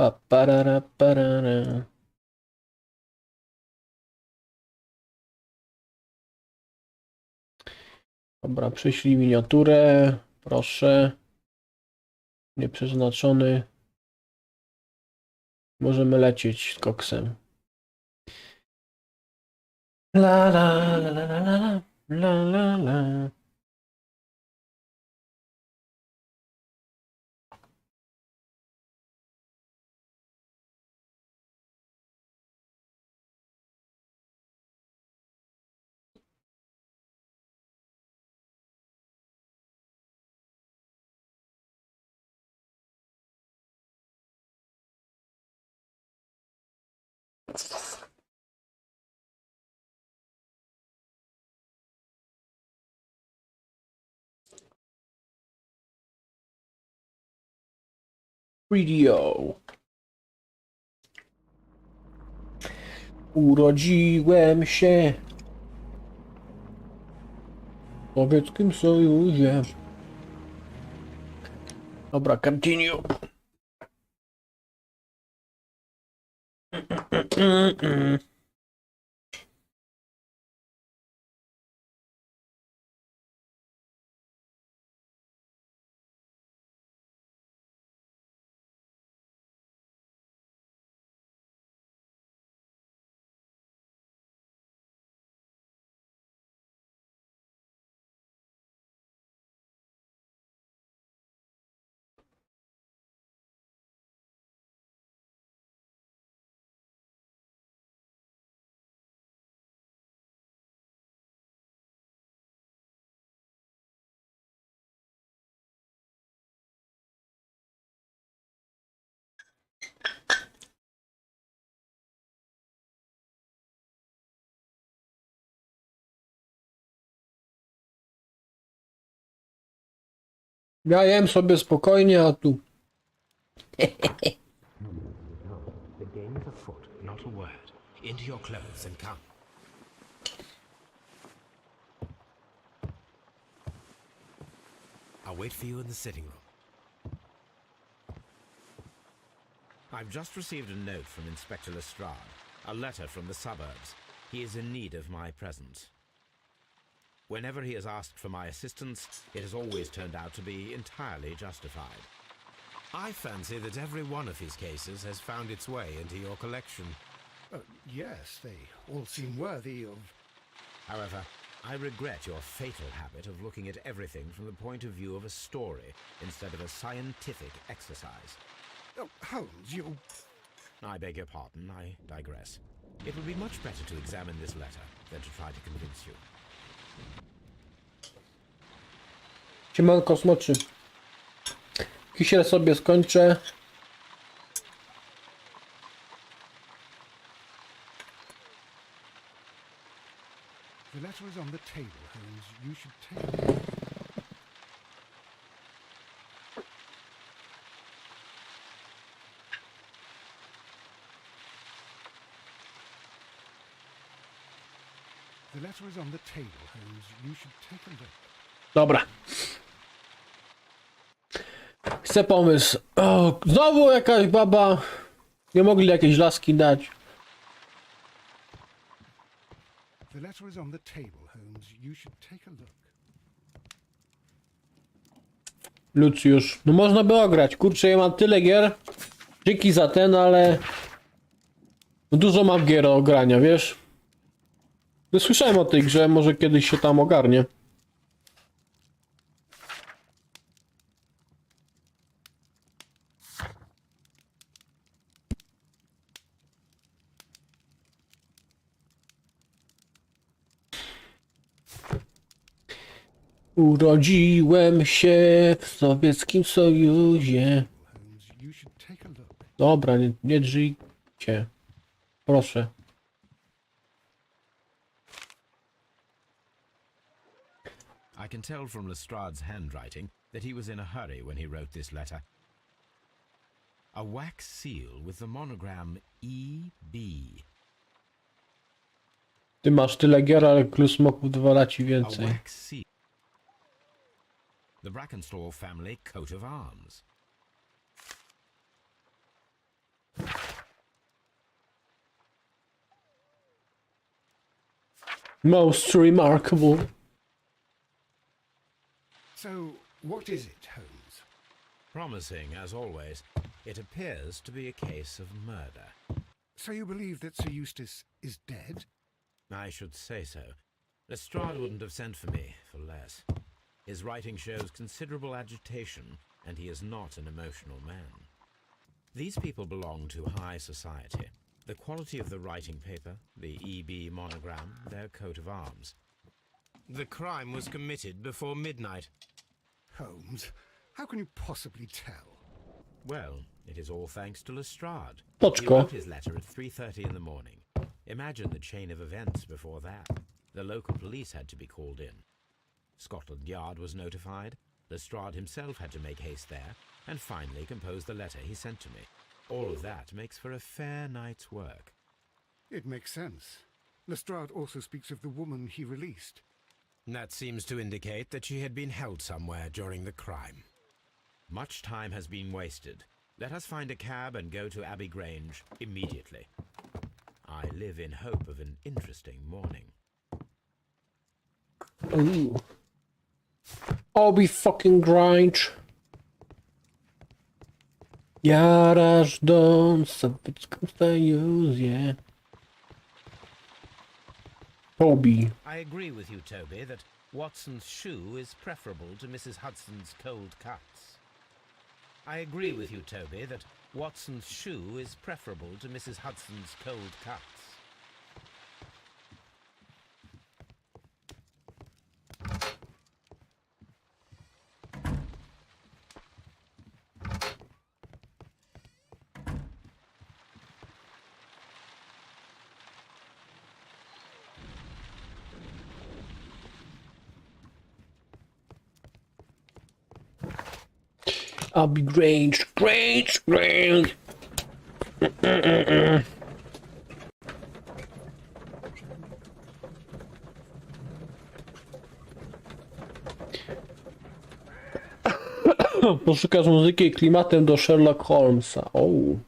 Pa, parara, parara. Dobra, przyślij miniaturę. Proszę. Nieprzeznaczony. Możemy lecieć z koksem. La la la la la la la la la. Radio. Urodziłem się w Sowieckim Sojuzie. Dobra, continue. Ja jem sobie spokojnie, a tu... The game is afoot, not a word. Into your clothes and come. I'll wait for you in the sitting room. I've just received a note from Inspector Lestrade. A letter from the suburbs. He is in need of my presence. Whenever he has asked for my assistance, it has always turned out to be entirely justified. I fancy that every one of his cases has found its way into your collection. Yes, they all seem worthy of... However, I regret your fatal habit of looking at everything from the point of view of a story instead of a scientific exercise. Oh, Holmes, you... I beg your pardon, I digress. It would be much better to examine this letter than to try to convince you. Siemanko smoczy. Kisiel sobie skończę. The letter is on the table, Holmes. You should take it. The letter is on the table, Holmes. You should take a look. Dobra. Chcę pomysł. O, znowu jakaś baba. Nie mogli jakieś laski dać. The letter is on the table, Holmes. You should take a look. Lucjusz. No można by ograć. Kurczę, ja mam tyle gier. Dzięki za ten, ale... No dużo mam gier do ogrania, wiesz? No słyszałem o tej grze, może kiedyś się tam ogarnie. Urodziłem się w Sowieckim Sojuzie. Holmes, you should take a look. Dobra, nie drzyjcie. Proszę. I can tell from Lestrade's handwriting that he was in a hurry when he wrote this letter. A wax seal with the monogram E.B. Ty masz tyle gier, ale klusmoków dwa ci A więcej. wax seal. The Brackenstall family coat of arms. Most remarkable. So, what is it, Holmes? Promising, as always. It appears to be a case of murder. So you believe that Sir Eustace is dead? I should say so. Lestrade wouldn't have sent for me for less. His writing shows considerable agitation, and he is not an emotional man. These people belong to high society. The quality of the writing paper, the EB monogram, their coat of arms. The crime was committed before midnight. Holmes, how can you possibly tell? Well, it is all thanks to Lestrade. He Poczko. wrote his letter at 3:30 in the morning. Imagine the chain of events before that. The local police had to be called in. Scotland Yard was notified. Lestrade himself had to make haste there, and finally compose the letter he sent to me. All of that makes for a fair night's work. It makes sense. Lestrade also speaks of the woman he released. That seems to indicate that she had been held somewhere during the crime. Much time has been wasted. Let us find a cab and go to Abbey Grange immediately. I live in hope of an interesting morning. Ooh. Obi fucking Grange. Jaraż dom, Sawicką yeah. Obi. I agree with you, Toby, that Watson's shoe is preferable to Mrs. Hudson's cold cuts. I agree with you, Toby, that Watson's shoe is preferable to Mrs. Hudson's cold cuts. Abbey Grange, Grange. Poszukasz muzyki i klimatem do Sherlock Holmesa. O.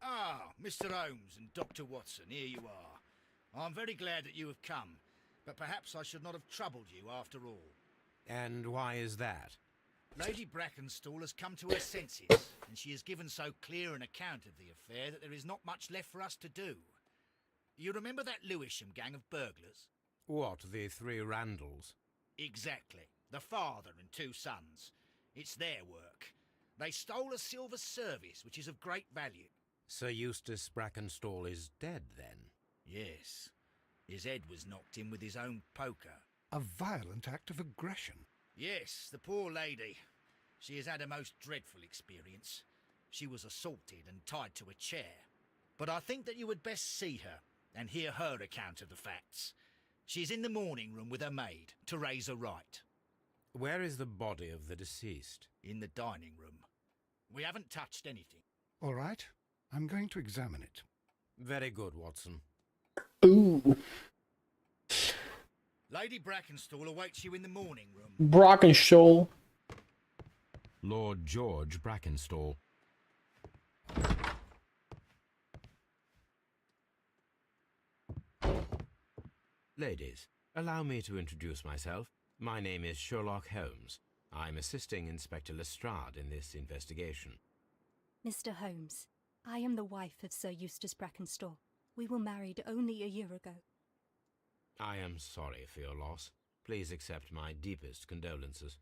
Ah, Mr. Holmes and Dr. Watson, here you are. I'm very glad that you have come, but perhaps I should not have troubled you after all. And why is that? Lady Brackenstall has come to her senses, and she has given so clear an account of the affair that there is not much left for us to do. You remember that Lewisham gang of burglars? What, the three Randalls? Exactly. The father and two sons. It's their work. They stole a silver service, which is of great value. Sir Eustace Brackenstall is dead, then? Yes. His head was knocked in with his own poker. A violent act of aggression. Yes, the poor lady. She has had a most dreadful experience. She was assaulted and tied to a chair. But I think that you would best see her and hear her account of the facts. She's in the morning room with her maid, Teresa Wright. Where is the body of the deceased? In the dining room. We haven't touched anything. All right, I'm going to examine it. Very good, Watson. Ooh. Lady Brackenstall awaits you in the morning room. Brackenstall. Lord George Brackenstall. Ladies, allow me to introduce myself. My name is Sherlock Holmes. I'm assisting Inspector Lestrade in this investigation. Mr. Holmes, I am the wife of Sir Eustace Brackenstall. We were married only a year ago. I am sorry for your loss. Please accept my deepest condolences.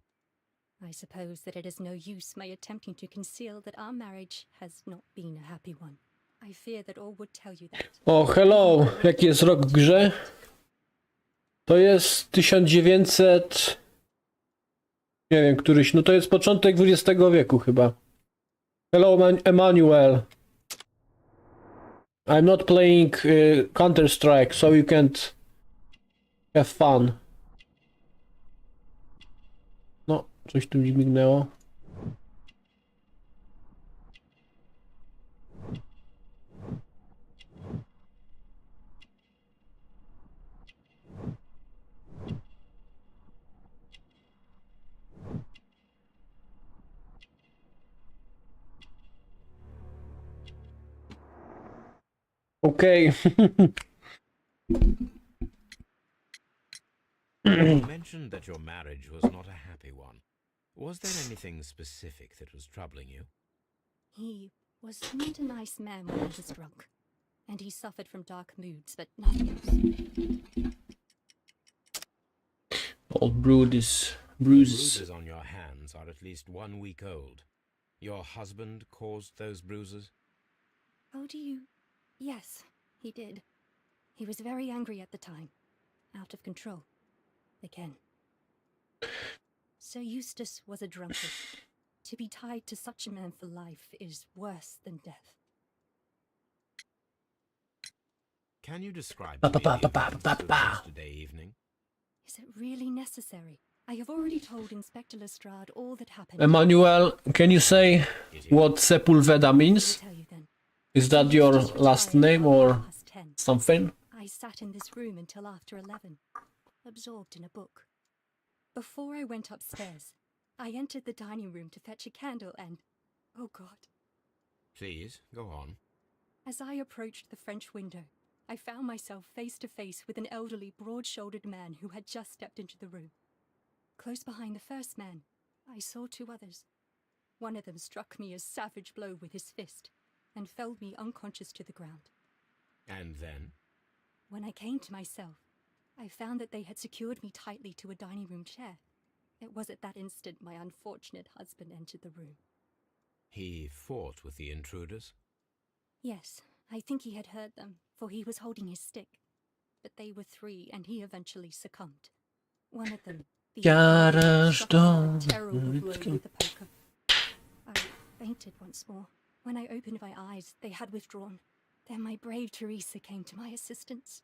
I suppose that it is no use my attempting to conceal that our marriage has not been a happy one. I fear that all would tell you that. O, hello. Jaki jest rok w grze? To jest 1900... Nie wiem, któryś. No to jest początek XX wieku chyba. Hello, Emmanuel. I'm not playing Counter-Strike, so you can't have fun. No, coś tu mi mignęło. Okej. You mentioned that your marriage was not a happy one. Was there anything specific that was troubling you? He was not a nice man when he was drunk, and he suffered from dark moods, but nothing else. Old bruises. The Bruises. bruises on your hands are at least 1 week old. Your husband caused those bruises? Oh, do you? Yes, he did. He was very angry at the time. Out of control. Again. Sir Eustace was a drunkard. To be tied to such a man for life is worse than death. Can you describe to me the events of yesterday evening? Is it really necessary? I have already told Inspector Lestrade all that happened. Emmanuel, can you say It is. what Sepulveda I'll means? tell you then. Is that your last name or /10. something? I sat in this room until after 11, absorbed in a book. Before I went upstairs, I entered the dining room to fetch a candle and... oh God. Please, go on. As I approached the French window, I found myself face to face with an elderly, broad-shouldered man who had just stepped into the room. Close behind the first man, I saw 2 others. One of them struck me a savage blow with his fist and felled me unconscious to the ground. And then? When I came to myself, I found that they had secured me tightly to a dining room chair. It was at that instant my unfortunate husband entered the room. He fought with the intruders? Yes, I think he had heard them, for he was holding his stick. But they were 3, and he eventually succumbed. One of them, the Garaż struck me dom. a terrible blow with the poker. I fainted once more. When I opened my eyes, they had withdrawn. Then my brave Teresa came to my assistance.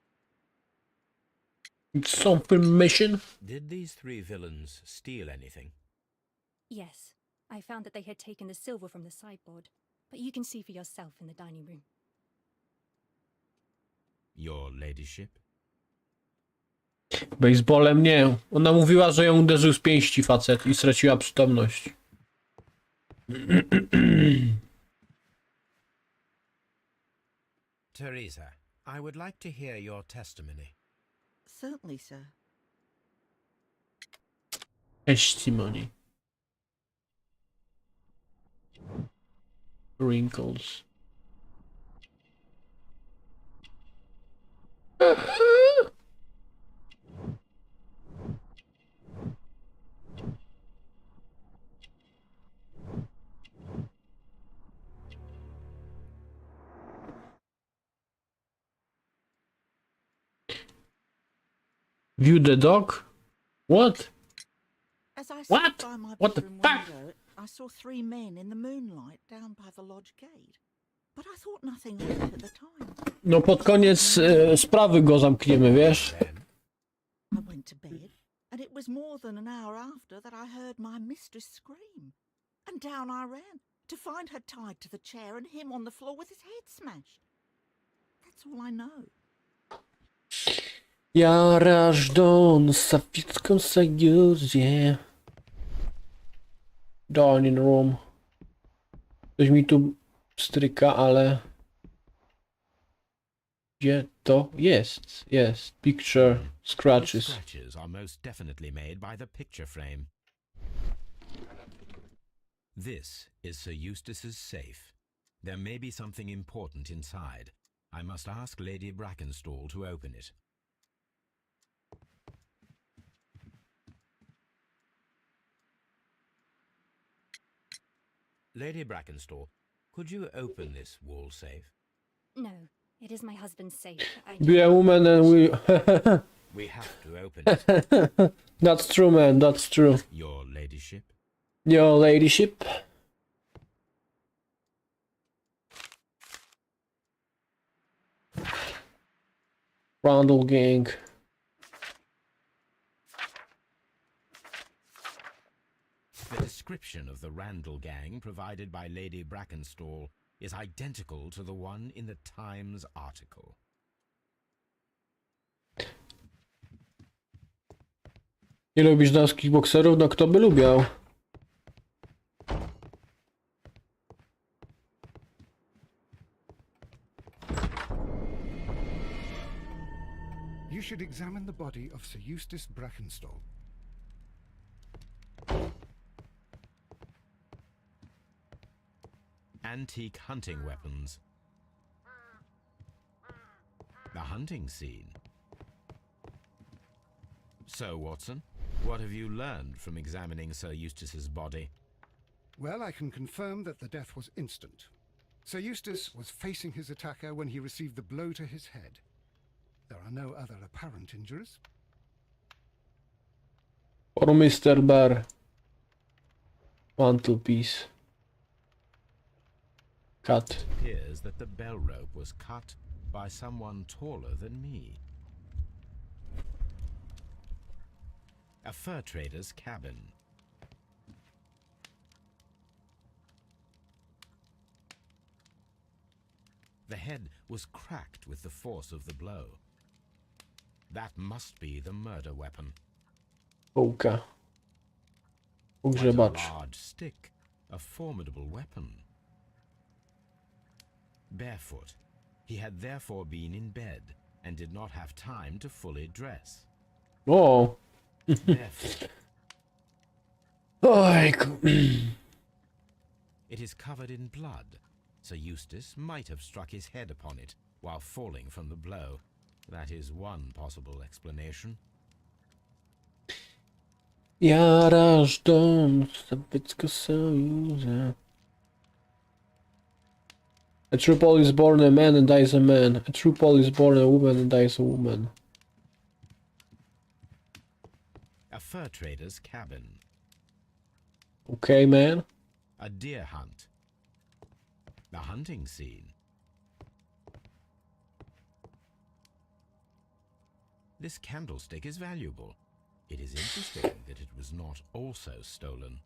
Something mission? Did these 3 villains steal anything? Yes, I found that they had taken the silver from the sideboard, but you can see for yourself in the dining room. Your ladyship? Baseballem nie. Ona mówiła, że ją uderzył z pięści facet i straciła przytomność. Teresa, I would like to hear your testimony. Certainly, sir. Testimony. Wrinkles. View the dog? What? As I What? stood by my What the bedroom fuck? window, I saw 3 men in the moonlight down by the lodge gate. But I thought nothing of it at the time. No pod koniec sprawy go zamkniemy, wiesz? Then, I went to bed, and it was more than an hour after that I heard my mistress scream. And down I ran, to find her tied to the chair and him on the floor with his head smashed. That's all I know. Jaraż Don, Safficką Sojuzie. Dining room. Coś mi tu stryka, ale... Gdzie to jest? Jest. Picture the scratches. scratches are most definitely made by the picture frame. This is Sir Eustace's safe. There may be something important inside. I must ask Lady Brackenstall to open it. Lady Brackenstall, could you open this wall safe? No, it is my husband's safe. Be a woman and we... We have to open it. That's true, man. That's true. Your ladyship? Your ladyship. Randall gang. The description of the Randall gang provided by Lady Brackenstall is identical to the one in the Times article. Nie lubisz damskich bokserów? No kto by lubiał? should examine the body of Sir Eustace Brackenstall. Antique hunting weapons. The hunting scene. So, Watson, what have you learned from examining Sir Eustace's body? Well, I can confirm that the death was instant. Sir Eustace was facing his attacker when he received the blow to his head. There are no other apparent injuries. For Mr. Bear. Mantelpiece. Cut. It appears that the bell rope was cut by someone taller than me. A fur trader's cabin. The head was cracked with the force of the blow. That must be the murder weapon. Połka. What a Pogrzebacz. large stick, a formidable weapon. Barefoot, he had therefore been in bed and did not have time to fully dress. O! Barefoot. Ojku. It is covered in blood. Sir Eustace might have struck his head upon it while falling from the blow. That is one possible explanation. Jaraż dom, Stawiecko Sojuza. A true Pole is born a man and dies a man. A true Pole is born a woman and dies a woman. A fur trader's cabin. Okay, man. A deer hunt. The hunting scene. This candlestick is valuable. It is interesting that it was not also stolen.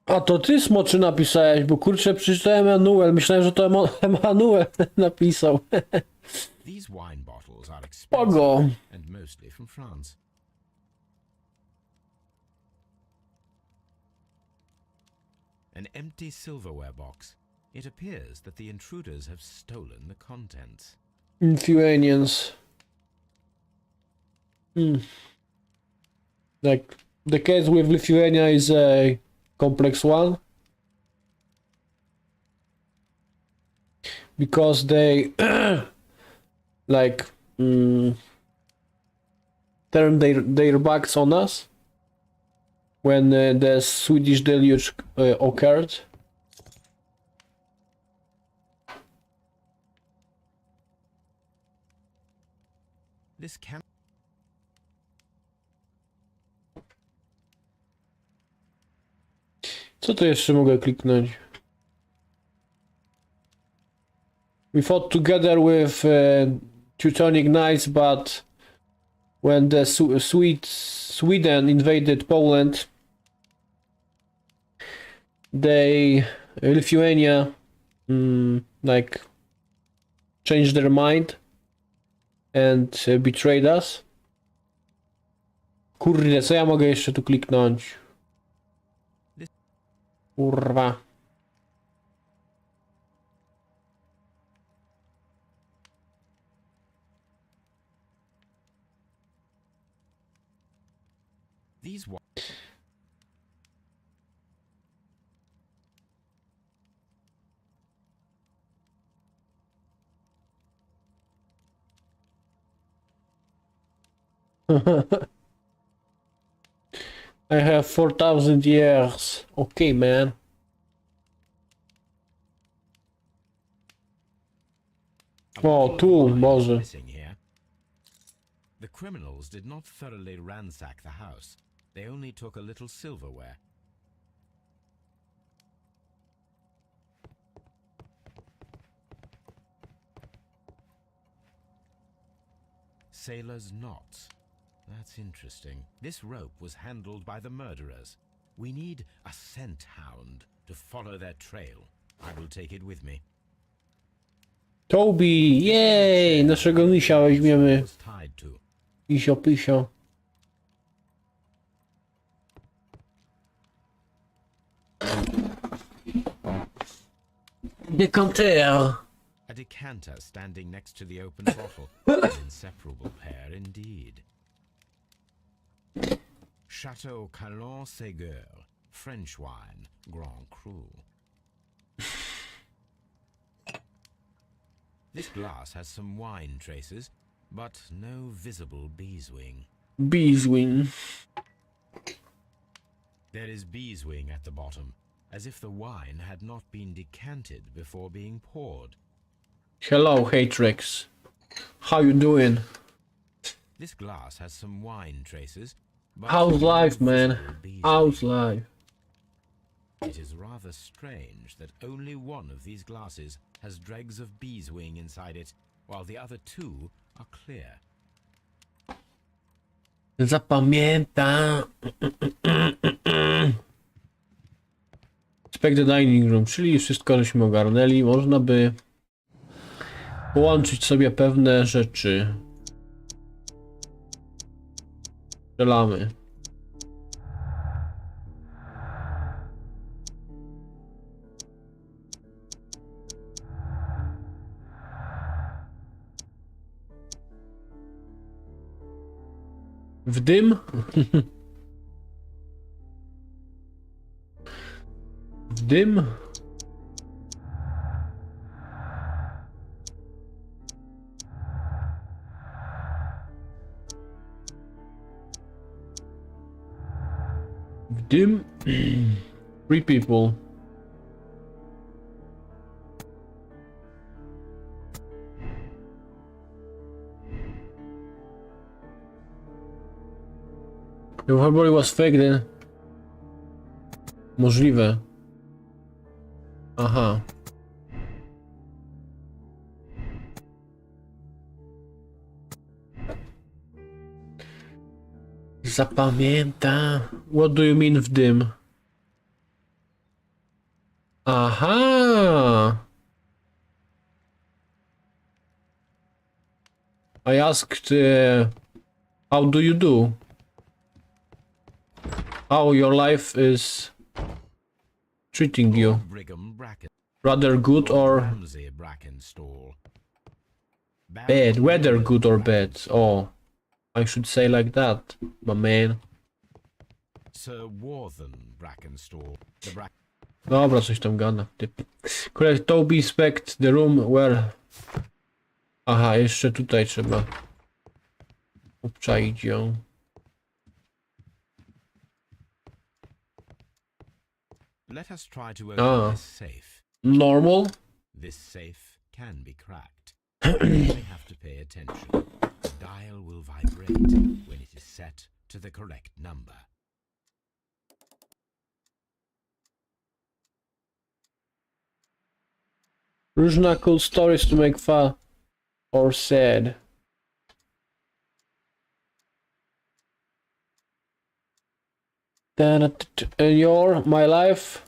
A to ty, Smoczy, napisałeś, bo kurczę, przeczytałem Emanuel. Myślałem, że to Emanuel napisał. These wine bottles are expensive Pogo. and mostly from France. An empty silverware box. It appears that the intruders have stolen the contents. Lithuanians. Like, the case with Lithuania is a complex one. Because they, like, turned their backs on us when the Swedish deluge occurred. This can Co to jeszcze mogę kliknąć? We fought together with Teutonic Knights, but when the Sweden invaded Poland, they Lithuania like changed their mind and betrayed us. Kurde, co ja mogę jeszcze tu kliknąć? Kurwa. these I have 4,000 years. Okay, man. O, tu, Boże. missing here. The criminals did not thoroughly ransack the house. They only took a little silverware. Sailor's knots. That's interesting. This rope was handled by the murderers. We need a scent hound to follow their trail. I will take it with me. Toby, jej! Naszego misia weźmiemy. Was tied to. Pisio, pisio. Dekanter. A decanter standing next to the open bottle. An inseparable pair indeed. Chateau Calon-Ségur, French wine, Grand Cru. This glass has some wine traces, but no visible beeswing. Beeswing. There is beeswing at the bottom, as if the wine had not been decanted before being poured. Hello, Hatrix. How you doing? This glass has some wine traces, but How's no life, man? visible beeswing. How's life? It is rather strange that only one of these glasses has dregs of beeswing inside it, while the other two are clear. Zapamiętam. Inspect the dining room, czyli wszystko żeśmy ogarnęli. Można by połączyć sobie pewne rzeczy. Strzelamy. W dym? W dym? W dym? 3 people. If her body was fake, then... Możliwe. Aha. Zapamiętam. What do you mean w dym? Aha. I asked, how do you do? How your life is treating you? Brigham Bracken. Rather good or Ramsay Brackenstall. bad? Whether good or bad? Oh, I should say like that, my man. Sir Warthen Brackenstall. The Dobra, coś tam gada. Typ. Collect Toby, inspect the room where... Aha, jeszcze tutaj trzeba obczaić ją. Let us try to open this safe. Normal? This safe can be cracked. You may have to pay attention. The dial will vibrate when it is set to the correct number. Różne cool stories to make fun or sad. Then your my life.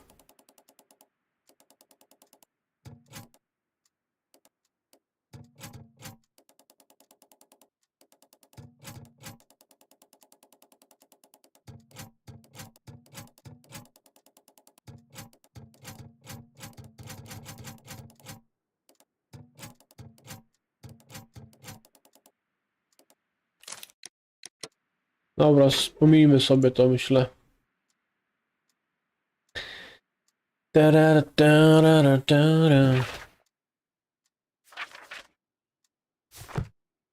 Dobra, wspomnijmy sobie to, myślę.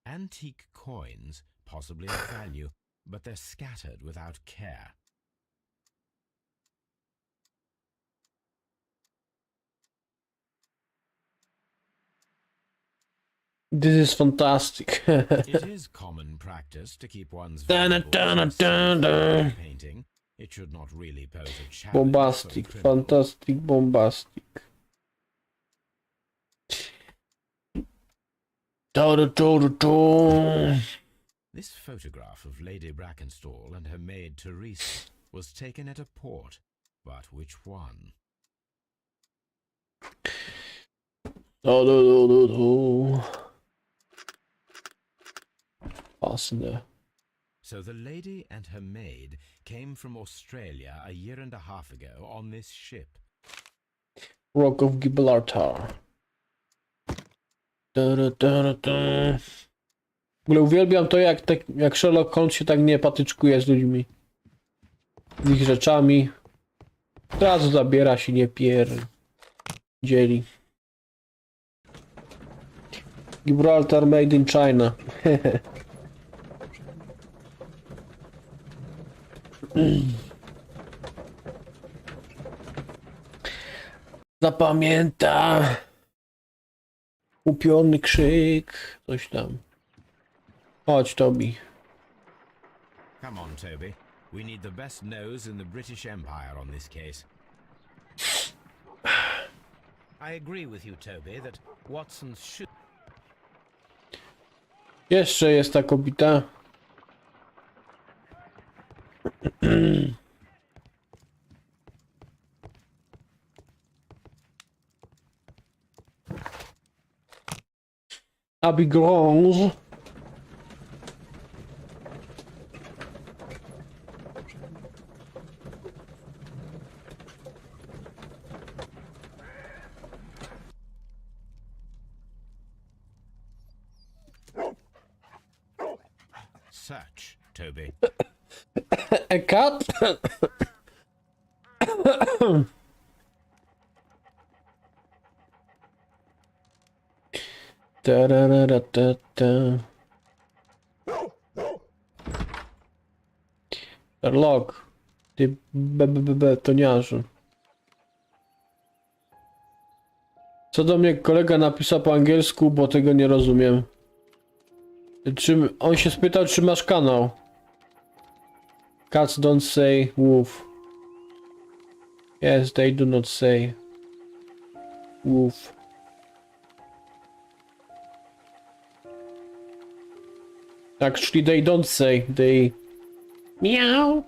Antique coins, possibly of value, but they're scattered without care. This is fantastic. It is common practice to keep one's valuables painting. It should not really pose a challenge. Bombastic, fantastic, bombastic. This photograph of Lady Brackenstall and her maid Teresa was taken at a port, but which one? Fascinating. So the lady and her maid came from Australia a year and a half ago on this ship. Rock of Gibraltar. W ogóle uwielbiam to, jak Sherlock Holmes się tak nie patyczkuje z ludźmi. Z ich rzeczami. Od razu zabiera się, nie pierdzieli. Gibraltar made in China. Zapamięta. Upiorny krzyk. Coś tam. Chodź, Toby. Come on, Toby. We need the best nose in the British Empire on this case. I agree with you, Toby, that Watson's should... Jeszcze jest ta kobita. Abigrange. Search, Toby. A cat? Sherlock, ty betoniarzu. Co do mnie kolega napisał po angielsku, bo tego nie rozumiem. Czy on się spytał, czy masz kanał? Cats don't say wolf. Yes, they do not say wolf. Actually, they don't say. They meow.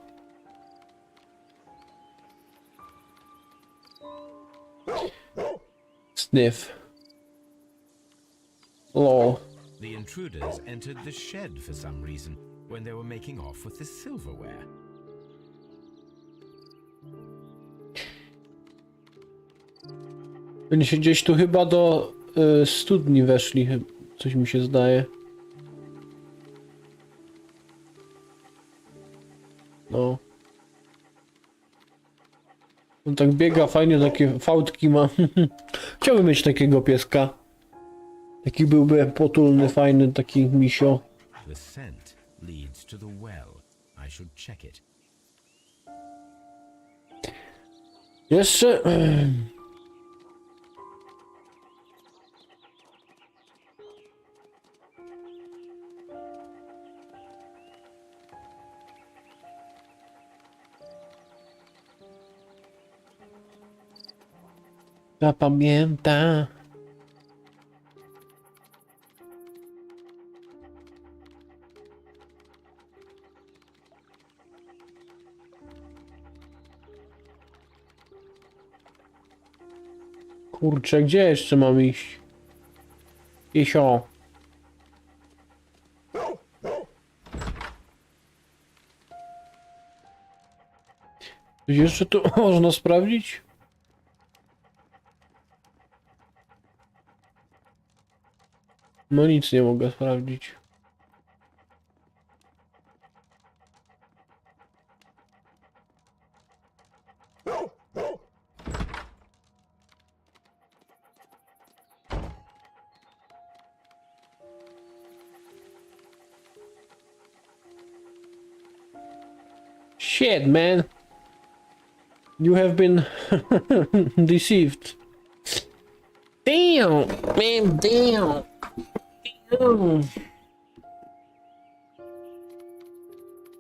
Sniff. Lol. The intruders entered the shed for some reason when they were making off with the silverware. Oni się gdzieś tu chyba do studni weszli, coś mi się zdaje. No. On tak biega fajnie, takie fałdki ma. Chciałbym mieć takiego pieska. Taki byłby potulny, fajny, taki misio. The scent leads to the well. I should check it. Jeszcze... Zapamięta. Kurczę, gdzie jeszcze mam iść? Isio. Coś jeszcze tu można sprawdzić? No nic nie mogę sprawdzić. Shit, man. You have been deceived. Damn, man, damn. Damn.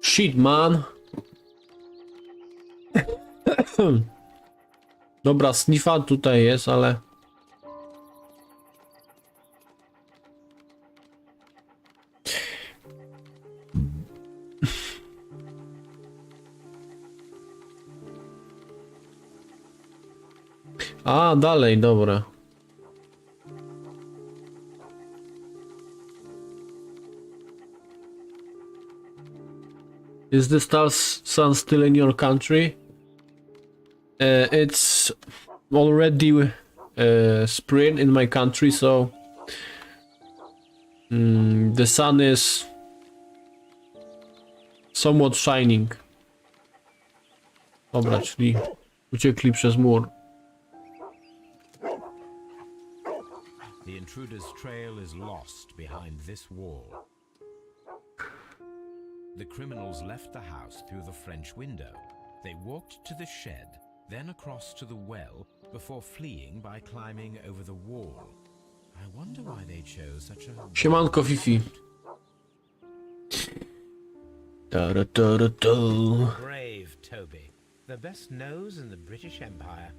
Shit, man. Dobra, sniffa tutaj jest, ale... A, dalej, dobra. Is the sun still in your country? It's already spring in my country, so The sun is somewhat shining. Dobra, czyli uciekli przez mur. The intruder's trail is lost behind this wall. The criminals left the house through the French window. They walked to the shed, then across to the well, before fleeing by climbing over the wall. I wonder why they chose such a... Siemanko, Fifi. Brave Toby. The best nose in the British Empire.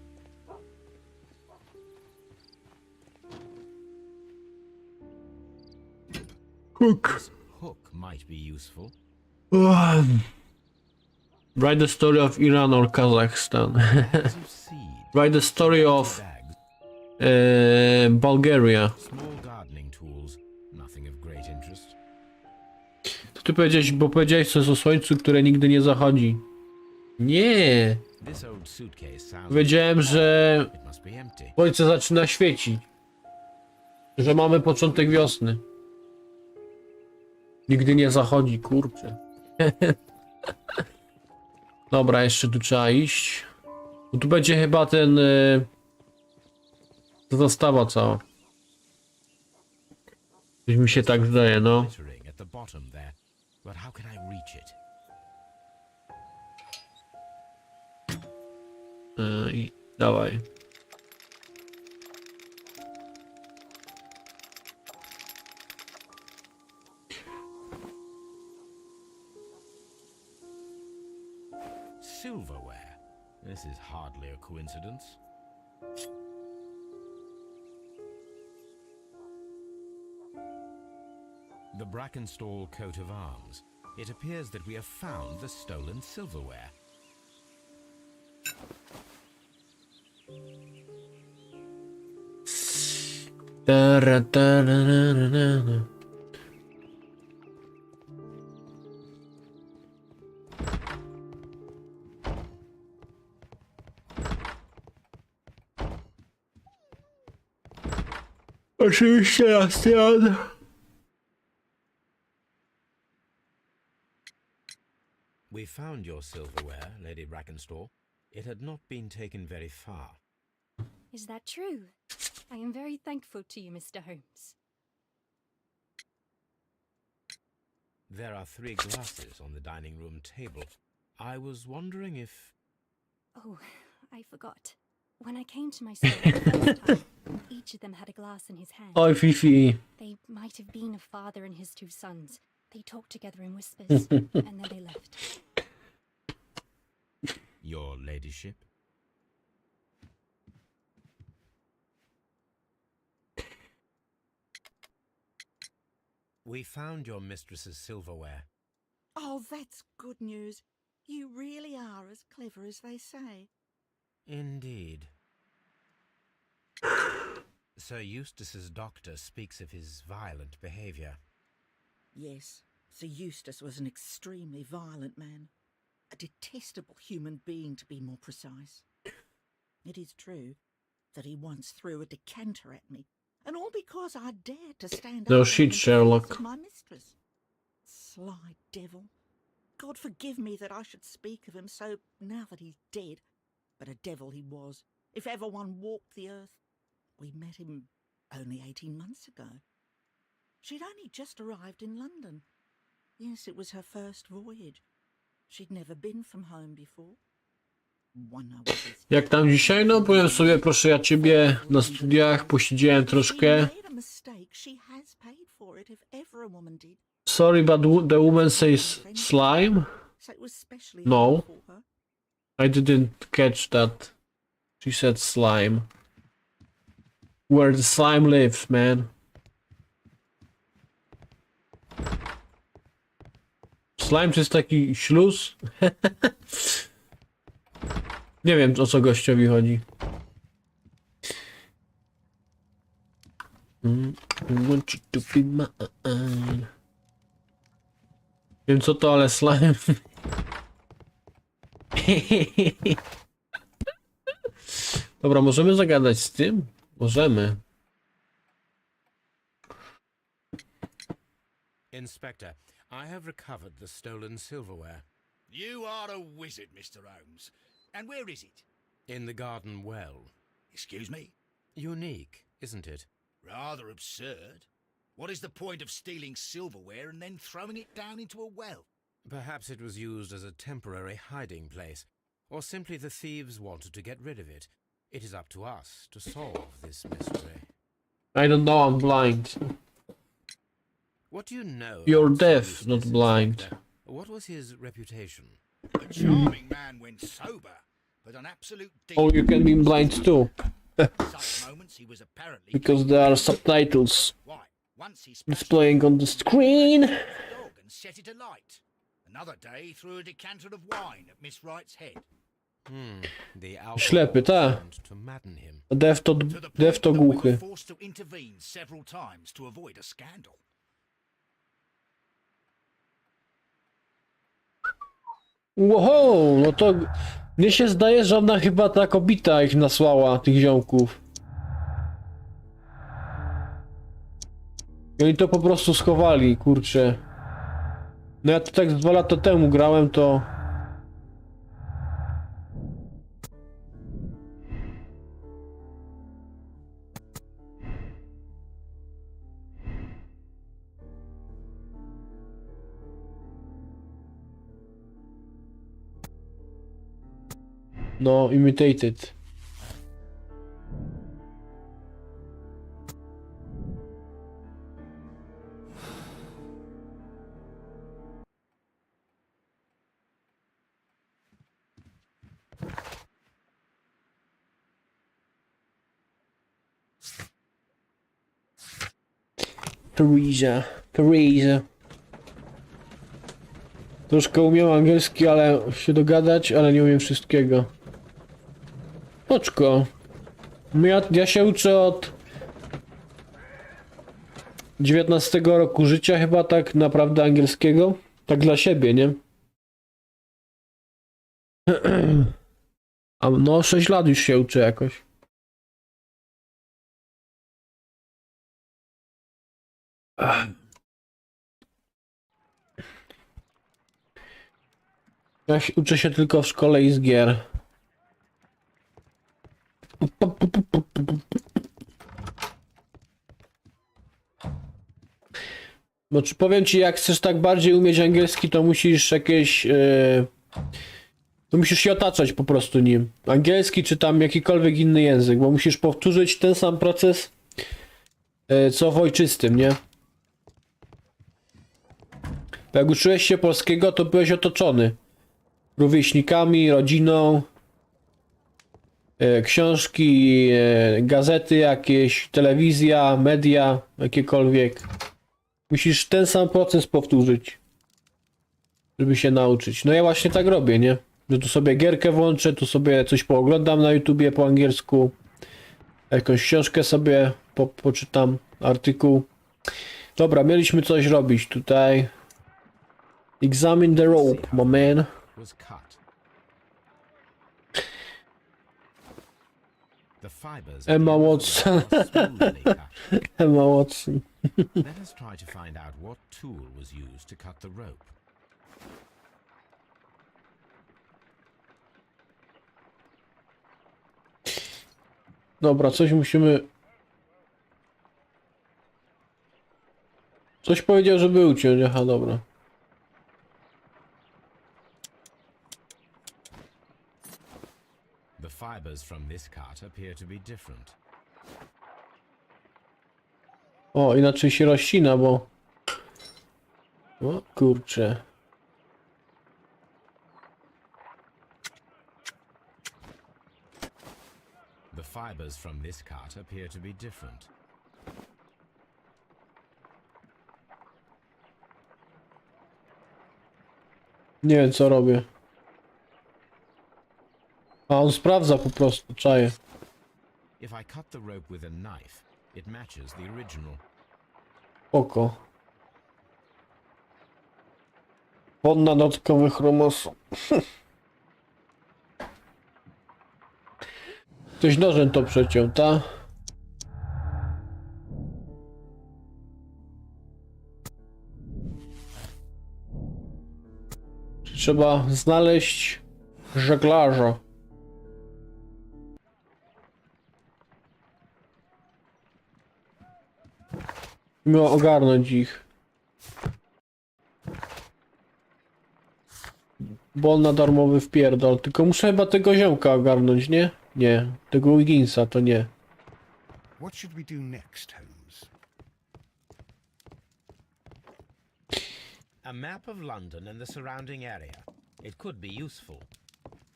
Hook. Hook might be useful. Write the story of Iran or Kazakhstan. Bags of seed, Write the story of bags, Bulgaria. small gardening tools, nothing of great interest. To ty powiedziałeś, bo powiedziałeś coś o słońcu, które nigdy nie zachodzi. Nie. This old suitcase sounds... Powiedziałem, że It must be empty. słońce zaczyna świecić. Że mamy początek wiosny. Nigdy nie zachodzi, kurczę. Dobra, jeszcze tu trzeba iść. Bo tu będzie chyba ten... ta zastawa cała. Coś mi się tak zdaje, no. Glittering at the bottom there, but how can I reach it? I dawaj. Silverware. This is hardly a coincidence. The Brackenstall coat of arms. It appears that we have found the stolen silverware. Tara. Oczywiście raz jadę. We found your silverware, Lady Brackenstall. It had not been taken very far. Is that true? I am very thankful to you, Mr. Holmes. There are 3 glasses on the dining room table. I was wondering if... Oh, I forgot. When I came to my cell the first time, each of them had a glass in his hand. Oj, Fifi. They might have been a father and his 2 sons. They talked together in whispers, and then they left. Your ladyship? We found your mistress's silverware. Oh, that's good news. You really are as clever as they say. Indeed. Sir Eustace's doctor speaks of his violent behavior. Yes, Sir Eustace was an extremely violent man. A detestable human being, to be more precise. It is true that he once threw a decanter at me, and all because I dared to stand No up shit, in defense Sherlock. of my mistress. Sly devil. God forgive me that I should speak of him so now that he's dead. But a devil he was, if ever one walked the earth. We met him only 18 months ago. She'd only just arrived in London. Yes, it was her first voyage. She'd never been from home before. Wonder what is... Jak tam dzisiaj? No powiem sobie, proszę ja ciebie, na studiach posiedziałem troszkę. She made a mistake. She has paid for it, if ever a woman did. Sorry, but the woman says slime? So it was specially No. hard for her. I didn't catch that. She said slime. Where the slime lives, man. Slime to jest taki śluz? Nie wiem, o co gościowi chodzi. Want you to be mine. Wiem co to, ale slime. Dobra, możemy zagadać z tym? Możemy. Inspector, I have recovered the stolen silverware. You are a wizard, Mr. Holmes. And where is it? In the garden well. Excuse me? Unique, isn't it? Rather absurd. What is the point of stealing silverware and then throwing it down into a well? Perhaps it was used as a temporary hiding place, or simply the thieves wanted to get rid of it. It is up to us to solve this mystery. I don't know, I'm blind. What do you know? You're about deaf, Sir not Eustace, blind. Inspector? What was his reputation? A charming man when sober, but an absolute Oh, you can be blind too. Such moments he was apparently Because there are subtitles Why? Once he displaying on the screen. the dog and set it alight. Another day he threw a decanter of wine at Miss Wright's head. The alcohol Ślepy, ta. seemed to madden him. Dev to To the point dev to that we were głuchy. forced to intervene several times to avoid a scandal. Wow, no to mnie się zdaje, że ona chyba ta kobieta ich nasłała, tych ziomków. I oni to po prostu schowali, kurczę. No ja to tak z 2 lata temu grałem, to... No, imitated. Teresa. Troszkę umiem angielski, ale się dogadać, ale nie umiem wszystkiego. Poczko. Ja się uczę od 19 roku życia chyba tak naprawdę angielskiego. Tak dla siebie, nie? A no 6 lat już się uczę jakoś. Uczę się tylko w szkole i z gier. Bo czy powiem ci, jak chcesz tak bardziej umieć angielski, to musisz jakieś... to musisz się otaczać po prostu nim. Angielski czy tam jakikolwiek inny język, bo musisz powtórzyć ten sam proces co w ojczystym, nie? Bo jak uczyłeś się polskiego, to byłeś otoczony rówieśnikami, rodziną, książki, gazety jakieś, telewizja, media, jakiekolwiek. Musisz ten sam proces powtórzyć, żeby się nauczyć. No ja właśnie tak robię, nie? Że tu sobie gierkę włączę, tu sobie coś pooglądam na YouTubie po angielsku, jakąś książkę sobie poczytam, artykuł. Dobra, mieliśmy coś robić tutaj. Examine the rope, my man. Was cut. The fibers Emma of the Watson. rope are smoothly cut. Emma Watson. Let us try to find out what tool was used to cut the rope. Dobra, coś musimy... Coś powiedział, żeby uciąć. Aha, dobra. The fibers from this cut appear to be different. O, inaczej się rozcina, bo... O, kurczę. The fibers from this cut appear to be different. Nie wiem, co robię. A on sprawdza po prostu, czaję. If I cut the rope with a knife, it matches the original. Oko. Podnadotkowy chromosom. Ktoś nożem to przeciął, ta? Trzeba znaleźć żeglarza. Miło ogarnąć ich. Bo on na darmowy wpierdol. Tylko muszę chyba tego ziomka ogarnąć, nie? Nie. Tego Wigginsa to nie. What should we do next, Holmes? A map of London and the surrounding area. It could be useful.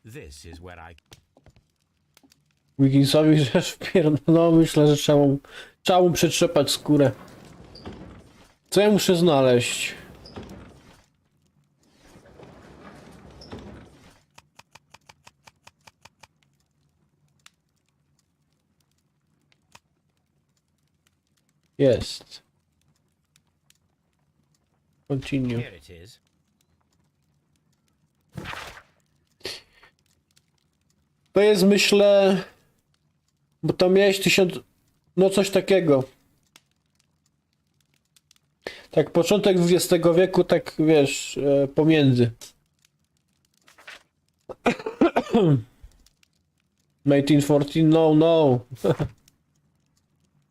This is where I... Wigginsowi rzecz wpierdol. No myślę, że trzeba mu przetrzepać skórę. Co ja muszę znaleźć? Jest. Continue. Here it is. To jest, myślę... Bo tam miałeś 1000... No coś takiego. Tak, początek XX wieku, tak wiesz, pomiędzy. 1914? No, no.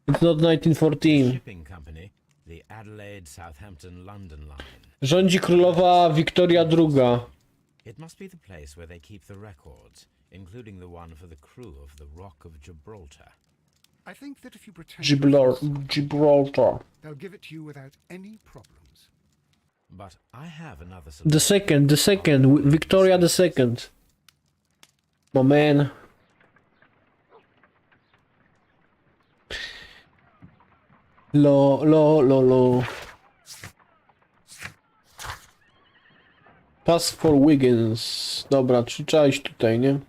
It's not 1914. Shipping company, the Adelaide, Southampton, London line. Rządzi królowa Wiktoria II. It must be the place where they keep the records, including the one for the crew of the Rock of Gibraltar. I think that if you pretend to be innocent, Gibraltar. they'll give it to you without any problems. But I have another The solution. second, Victoria II. My man. Lo. Task for Wiggins. Dobra, czy trzeba iść tutaj, nie?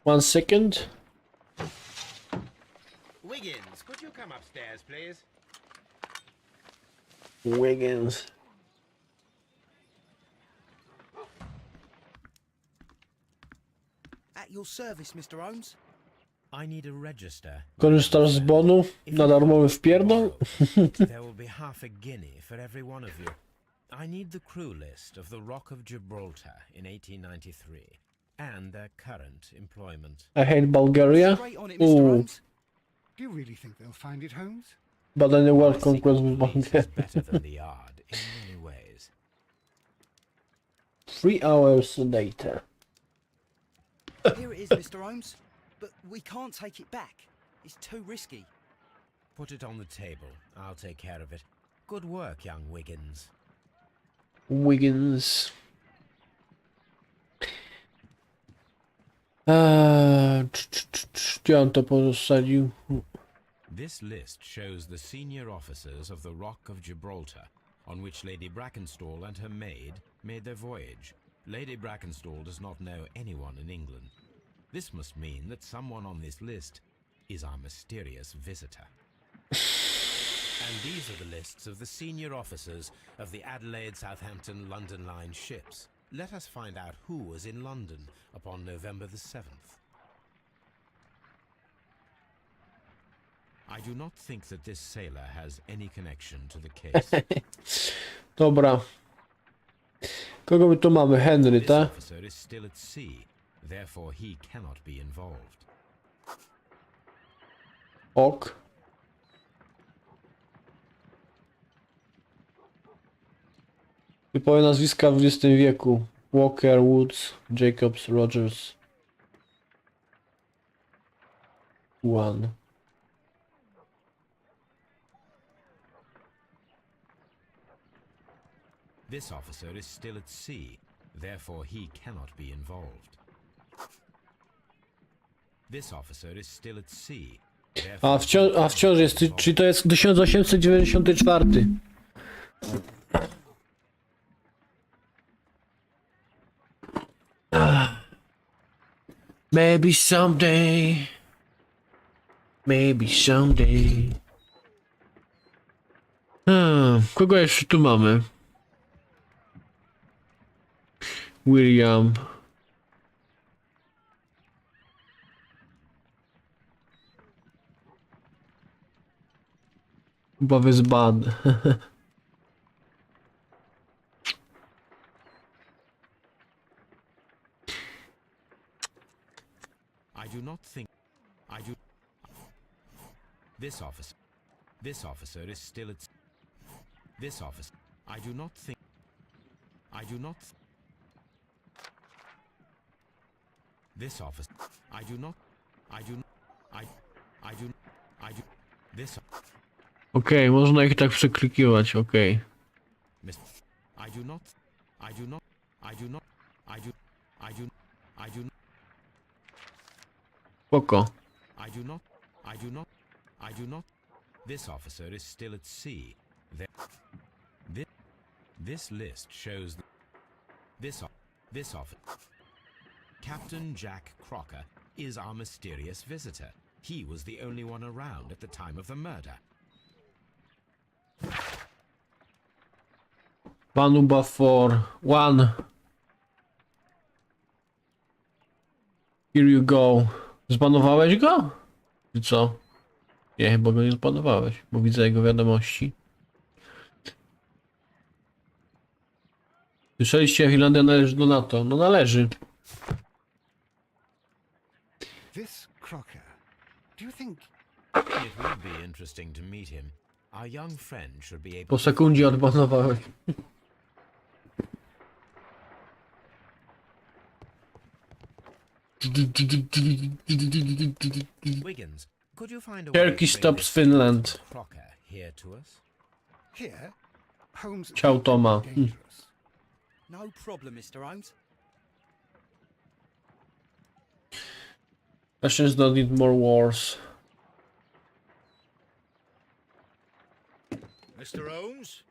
1 second. Wiggins, could you come upstairs, please? Wiggins. At your service, Mr. Holmes. I need a register. Korzystasz z bonu na darmowy wpierdol? There will be half a guinea for every one of you. I need the crew list of the Rock of Gibraltar in 1893 and their current employment. I hate Bulgaria. Straight on it, Mr. Ooh, Holmes. Do you really think they'll find it, Holmes? but then the My world secret conquest with police Bulgaria. is better than the yard in many ways. 3 hours later. Here it is, Mr. Holmes. But we can't take it back. It's too risky. Put it on the table. I'll take care of it. Good work, young Wiggins. Wiggins. Gdzie on to pozostawił? This list shows the senior officers of the Rock of Gibraltar, on which Lady Brackenstall and her maid made their voyage. Lady Brackenstall does not know anyone in England. This must mean that someone on this list is our mysterious visitor. And these are the lists of the senior officers of the Adelaide, Southampton, London line ships. Let us find out who was in London upon November the 7th. I do not think that this sailor has any connection to the case. Dobra. Kogo my tu mamy? Henry, This tak? officer is still at sea, therefore he cannot be involved. Ok. Typowe nazwiska w XX wieku. Walker, Woods, Jacobs, Rogers. One. This officer is still at sea, therefore he cannot be involved. This officer is still at sea. A wciąż jest, czyli to jest 1894. Maybe someday. Maybe someday. Kogo jeszcze tu mamy? William. Chyba jest bad. do not think. I do. This officer is still at. This officer. I do not think. I do not. This office. I do not. I do. I do. I do. This. Okej, można ich tak przeklikiwać, okej. Miss. I do not. I do not. I do not. I do. I do. I do. Spoko. I do not. I do not. I do not. This officer is still at sea. This list shows this officer. Captain Jack Crocker is our mysterious visitor. He was the only one around at the time of the murder. Panuba for 1. Here you go. Zbanowałeś go? Czy co? Nie, chyba go nie zbanowałeś, bo widzę jego wiadomości. Słyszeliście, Irlandia należy do NATO. No należy. This Crocker, do you think... It would be interesting to meet him. Our young friend should be able Po sekundzie odbanowałeś. Wiggins, could you find a way Turkey to bring stops this Finland. Crocker here to us? Here, Holmes... Ciao, Toma. Dangerous. No problem, Mr. Holmes. Russians don't need more wars. Mr. Holmes,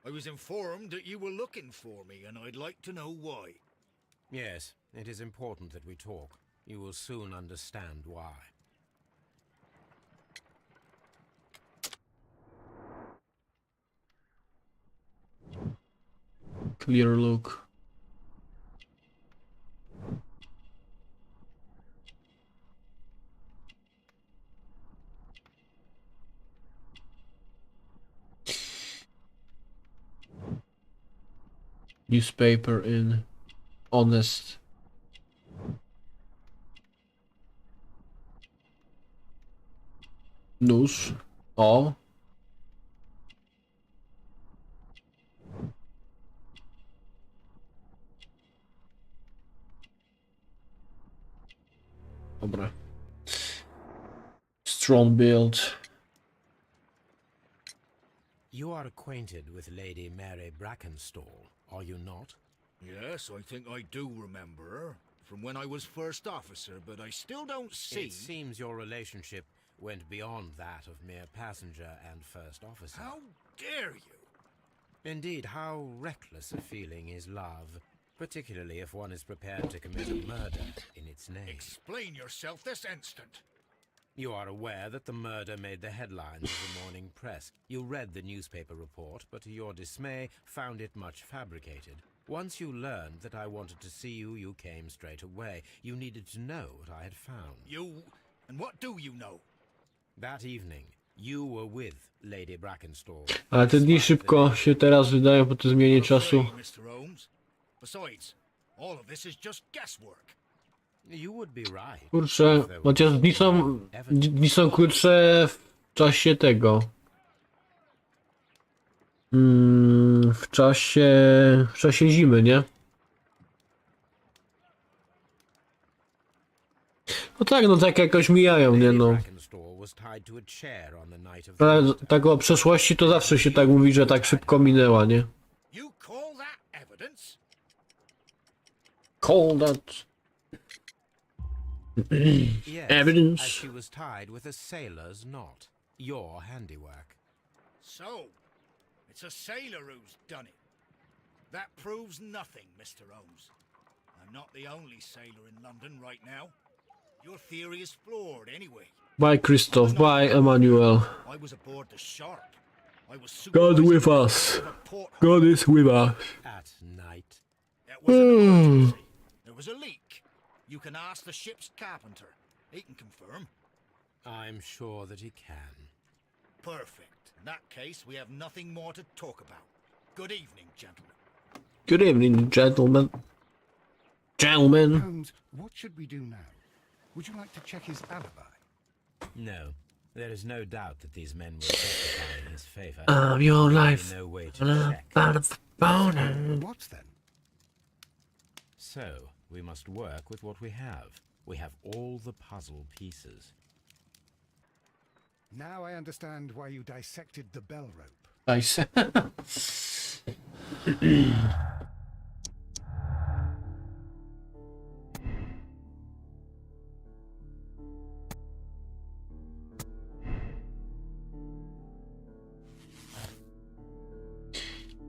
I was informed that you were looking for me, and I'd like to know why. Yes, it is important that we talk. You will soon understand why. Clear look. Newspaper in honest. Nóż. O. Dobra. Strong build. You are acquainted with Lady Mary Brackenstall, are you not? Yes, I think I do remember her from when I was first officer, but I still don't see... It seems your relationship went beyond that of mere passenger and first officer. How dare you? Indeed, how reckless a feeling is love, particularly if one is prepared to commit a murder in its name. Explain yourself this instant. You are aware that the murder made the headlines of the morning press. You read the newspaper report, but to your dismay, found it much fabricated. Once you learned that I wanted to see you, you came straight away. You needed to know what I had found. You... and what do you know? That evening, you were with Lady Brackenstall. Ale te dni szybko się teraz wydają po tej zmianie czasu. Mr. Holmes. Besides, all of this is just guesswork. You would be right. Kurczę, chociaż dni są krótsze w czasie tego. W czasie zimy, nie? No tak, no tak jakoś mijają, nie no. Ale tak o przeszłości to zawsze się tak mówi, że tak szybko minęła, nie? You call that evidence? Call that Yes, evidence. as she was tied with a sailor's knot. Your handiwork. So, it's a sailor who's done it. That proves nothing, Mr. Holmes. I'm not the only sailor in London right now. Your theory is flawed anyway. Bye, Christoph. Bye, Emmanuel. I was aboard the Shark. I was God supervising with the us. of a port God is with us. At night. It was an emergency. There was a leak. You can ask the ship's carpenter. He can confirm. I'm sure that he can. Perfect. In that case, we have nothing more to talk about. Good evening, gentlemen. Good evening, gentlemen. Gentlemen. Holmes, what should we do now? Would you like to check his alibi? No, there is no doubt that these men will testify in his favor. Your There life. is no way to check. What then? So, we must work with what we have. We have all the puzzle pieces. Now I understand why you dissected the bell rope. Nice.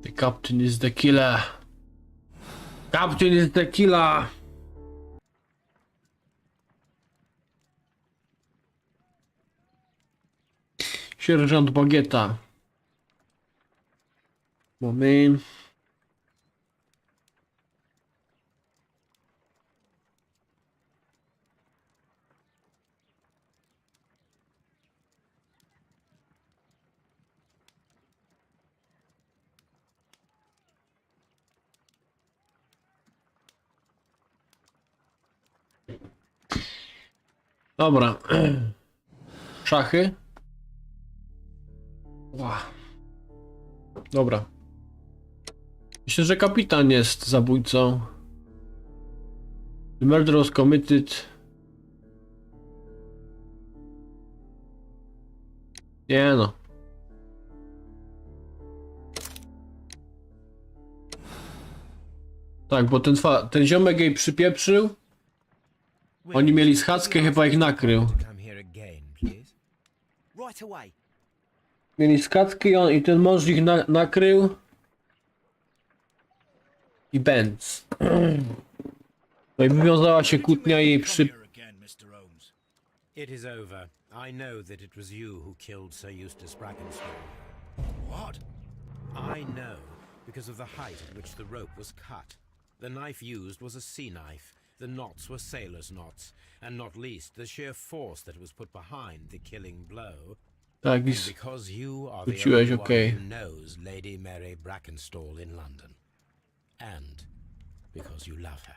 The captain is the killer. Captain is the killer. Sierżant Bagieta. Moment. Dobra. Szachy. Ła. Dobra. Myślę, że kapitan jest zabójcą. The murder was committed. Nie no. Tak, bo ten ziomek jej przypieprzył. Oni mieli schadzkę, chyba ich nakrył. Come here again, please. Right away. Mieli skacki i ten mąż ich nakrył. I Benz. No i wywiązała się kłótnia jej przy... Come here again, Mr. Holmes. It is over. I know that it was you who killed Sir Eustace Brackenstall. What? I know, because of the height at which the rope was cut. The knife used was a sea knife. The knots were sailor's knots, and not least the sheer force that was put behind the killing blow. Tak, And because you are the wróciłeś, only okej. one who knows Lady Mary Brackenstall in London. And because you love her.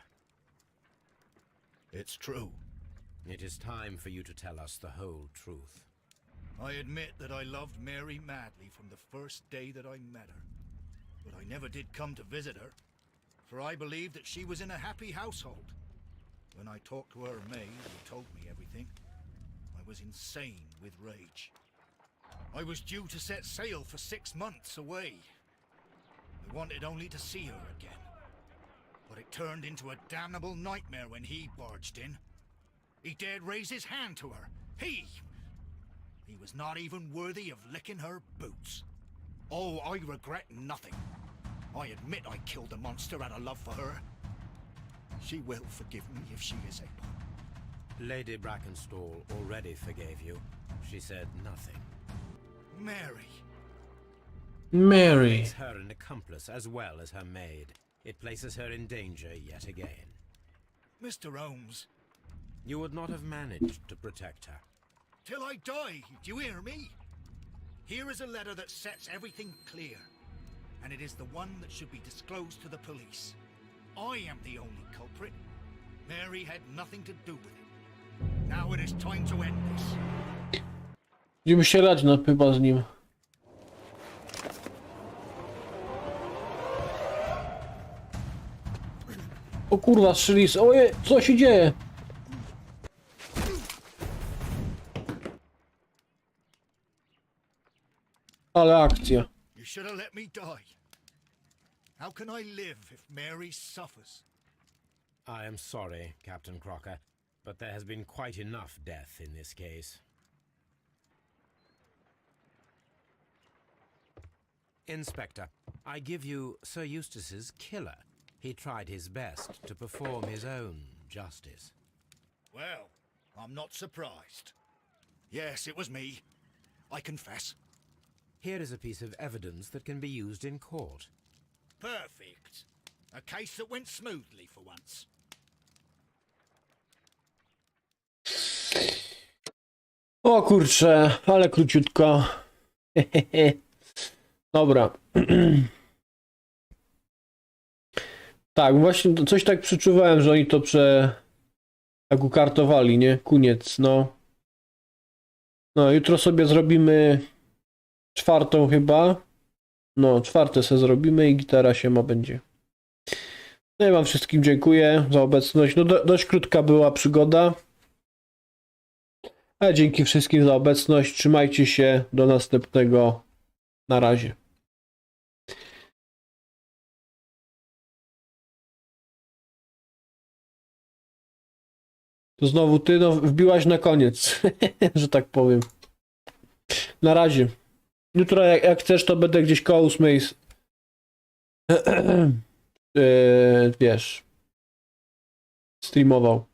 It's true. It is time for you to tell us the whole truth. I admit that I loved Mary madly from the first day that I met her. But I never did come to visit her, for I believed that she was in a happy household. When I talked to her maid, who told me everything, I was insane with rage. I was due to set sail for 6 months away. I wanted only to see her again. But it turned into a damnable nightmare when he barged in. He dared raise his hand to her. He was not even worthy of licking her boots. Oh, I regret nothing. I admit I killed the monster out of love for her. She will forgive me if she is able. Lady Brackenstall already forgave you. She said nothing. Mary. Mary. Makes her an accomplice as well as her maid. It places her in danger yet again. Mr. Holmes, You would not have managed to protect her. till I die, do you hear me? Here is a letter that sets everything clear, and it is the one that should be disclosed to the police. I am the only culprit. Mary had nothing to do with it. Now it is time to end this. Będziemy się radź no chyba z nim. O kurwa, strzeli. Oje, co się dzieje? Ale akcja. You should have let me die. How can I live if Mary suffers? I am sorry, Captain Crocker, but there has been quite enough death in this case. Inspector, I give you Sir Eustace's killer. He tried his best to perform his own justice. Well, I'm not surprised. Yes, it was me. I confess. Here is a piece of evidence that can be used in court. Perfect. A case that went smoothly for once. O kurczę, ale króciutko. Dobra. Tak, właśnie coś tak przeczuwałem, że oni to Tak ukartowali, nie? Koniec, no. No, jutro sobie zrobimy 4. chyba. No, 4 sobie zrobimy i gitara się ma będzie. No i wam wszystkim dziękuję za obecność. No, dość krótka była przygoda. A dzięki wszystkim za obecność. Trzymajcie się. Do następnego. Na razie. To znowu ty, no, wbiłaś na koniec, że tak powiem. Na razie. Jutro jak chcesz, to będę gdzieś koło 8. Wiesz. Streamował.